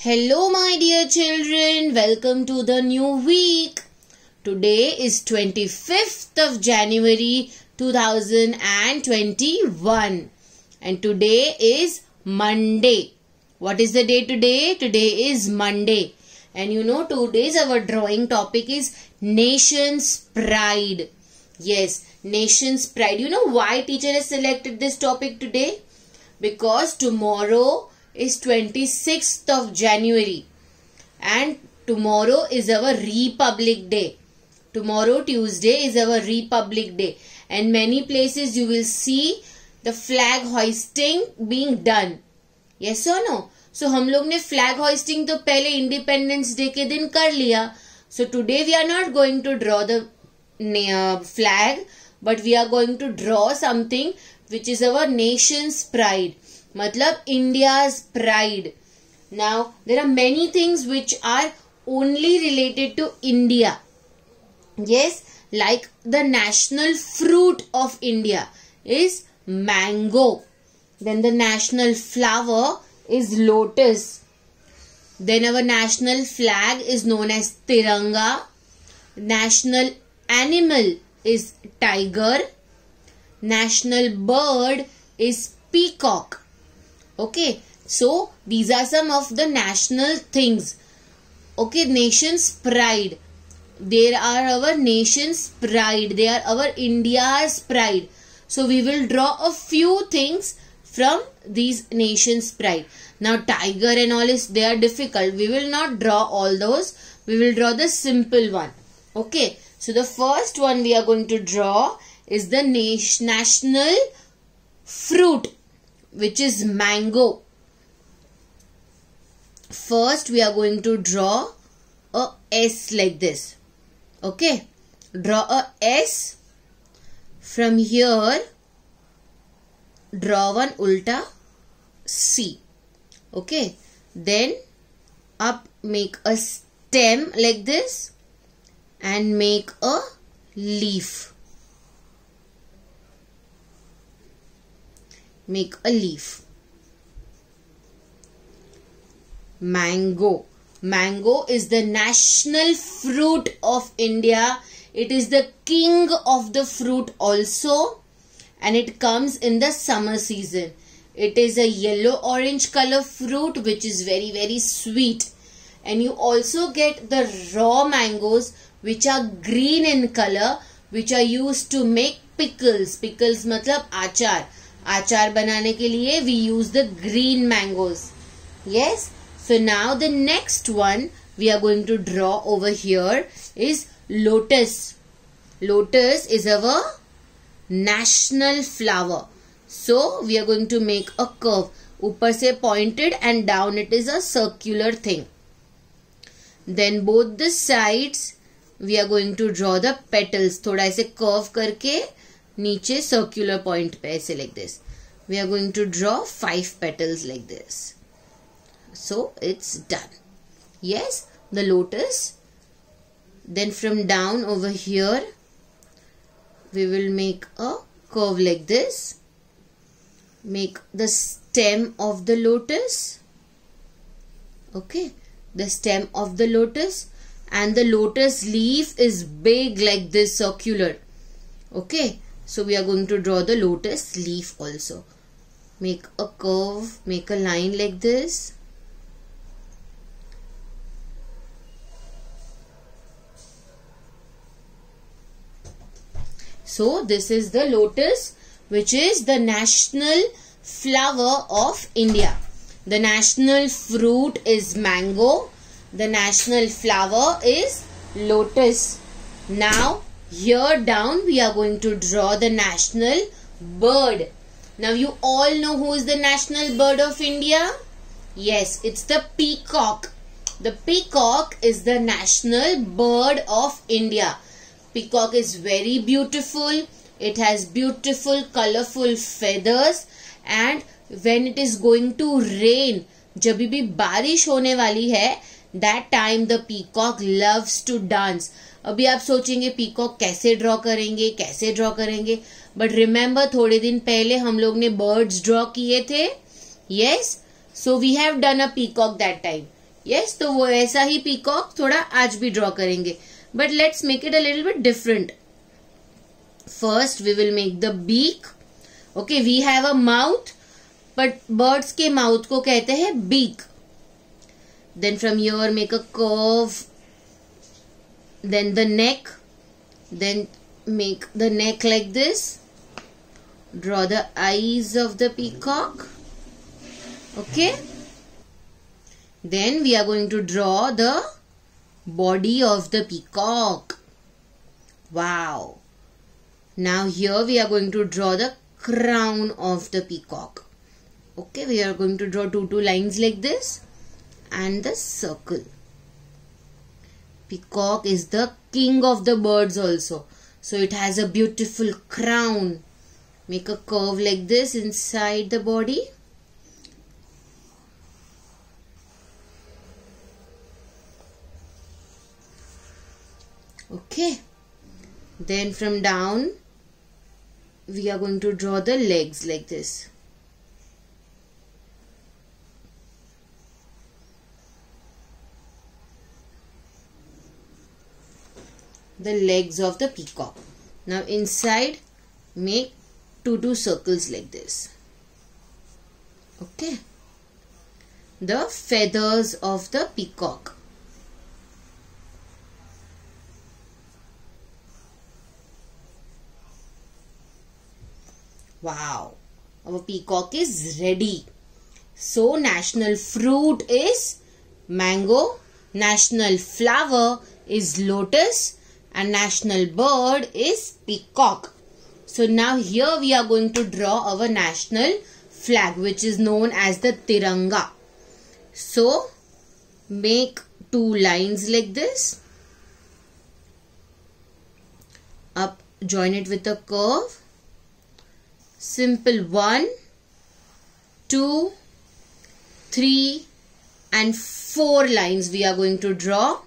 Hello my dear children, welcome to the new week. Today is 25th of January 2021 and today is Monday. What is the day today? Today is Monday. And you know today's our drawing topic is Nation's Pride. Yes, Nation's Pride. You know why teacher has selected this topic today? Because tomorrow is 26th of January and tomorrow is our Republic Day. Tomorrow Tuesday is our Republic Day and many places you will see the flag hoisting being done. Yes or no? So हम लोग ने flag hoisting तो पहले Independence Day के दिन कर लिया. So today we are not going to draw the flag but we are going to draw something which is our nation's pride. मतलब India's pride. Now there are many things which are only related to India. Yes, like the national fruit of India is mango. Then the national flower is lotus. Then our national flag is known as Tiranga. National animal is tiger. National bird is peacock. Okay, so these are some of the national things. Okay, nation's pride. They are our nation's pride. They are our India's pride. So we will draw a few things from these nation's pride. Now tiger and all they are difficult. We will not draw all those. We will draw the simple one. Okay, so the first one we are going to draw is the national fruit, which is mango. First we are going to draw a S like this. Okay, draw a S. From here draw one ulta C. Okay, then up make a stem like this and make a leaf. Make a leaf. Mango. Mango is the national fruit of India. It is the king of the fruit also and it comes in the summer season. It is a yellow-orange color fruit which is very sweet. And you also get the raw mangoes which are green in color, which are used to make pickles. Pickles मतलब आचार. आचार बनाने के लिए we use the green mangoes. Yes. So now the next one we are going to draw over here is lotus. Lotus is our national flower. So we are going to make a curve. ऊपर से pointed and down it is a circular thing. Then both the sides we are going to draw the petals. थोड़ा ऐसे curve करके नीचे circular point पे ऐसे like this. We are going to draw 5 petals like this. So it's done. Yes, the lotus. Then from down over here we will make a curve like this. Make the stem of the lotus. Okay, the stem of the lotus and the lotus leaf is big like this, circular. Okay, so we are going to draw the lotus leaf also. Make a curve, make a line like this. So this is the lotus, which is the national flower of India. The national fruit is mango. The national flower is lotus. Now here down we are going to draw the national bird. Now you all know who is the national bird of India? Yes, it's the peacock. The peacock is the national bird of India. Peacock is very beautiful. It has beautiful colorful feathers and when it is going to rain, जब भी बारिश होने वाली है, that time the peacock loves to dance. अभी आप सोचेंगे peacock कैसे draw करेंगे, but remember थोड़े दिन पहले हम लोग ने birds draw किए थे. Yes, so we have done a peacock that time. Yes, तो वो ऐसा ही पीकॉक थोड़ा आज भी ड्रॉ करेंगे, but let's make it a little bit different. First we will make the beak. Okay, we have a mouth, but birds के mouth को कहते हैं beak. Then from here make a curve, then the neck, then make the neck like this. Draw the eyes of the peacock. Okay, then we are going to draw the body of the peacock. Wow. Now here we are going to draw the crown of the peacock. Okay, we are going to draw two lines like this and the circle. Peacock is the king of the birds also. So it has a beautiful crown. Make a curve like this inside the body. Okay. Then from down, we are going to draw the legs like this. The legs of the peacock. Now inside make two circles like this. Okay. The feathers of the peacock. Wow, our peacock is ready. So national fruit is mango, national flower is lotus, and national bird is peacock. So now here we are going to draw our national flag, which is known as the Tiranga. So make two lines like this. Up, join it with a curve. Simple 1, 2, 3 and 4 lines we are going to draw.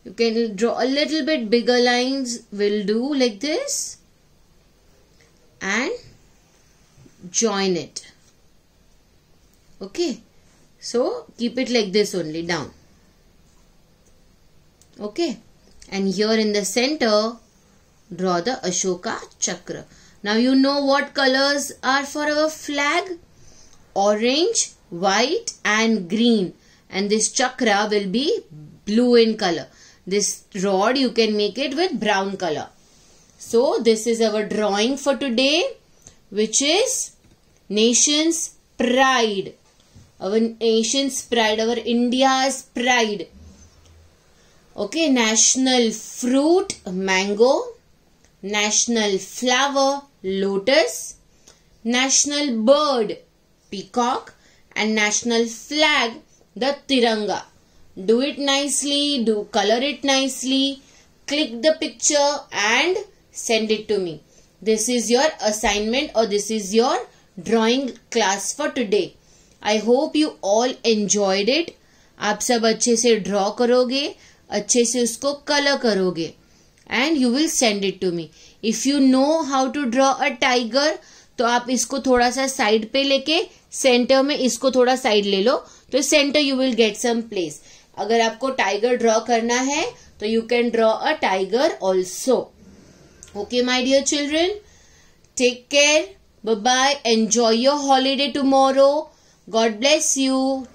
You can draw a little bit bigger lines, will do like this, and join it. Okay, so keep it like this only, down. Okay, and here in the center draw the Ashoka Chakra. Now you know what colors are for our flag: orange, white and green, and this chakra will be blue in color. This rod you can make it with brown color. So this is our drawing for today, which is nation's pride. Our nation's pride, our India's pride. Okay, national fruit mango, national flower lotus, national bird peacock, and national flag the Tiranga. Do it nicely, do color it nicely, click the picture and send it to me. This is your assignment or this is your drawing class for today. I hope you all enjoyed it. आप सब अच्छे से draw करोगे, अच्छे से उसको color करोगे, and you will send it to me. If you know how to draw a tiger, तो आप इसको थोड़ा सा side पे लेके center में इसको थोड़ा side ले लो, तो center you will get some place. अगर आपको टाइगर ड्रॉ करना है तो you can draw a tiger also. Okay my dear children, take care, bye bye, enjoy your holiday tomorrow. God bless you.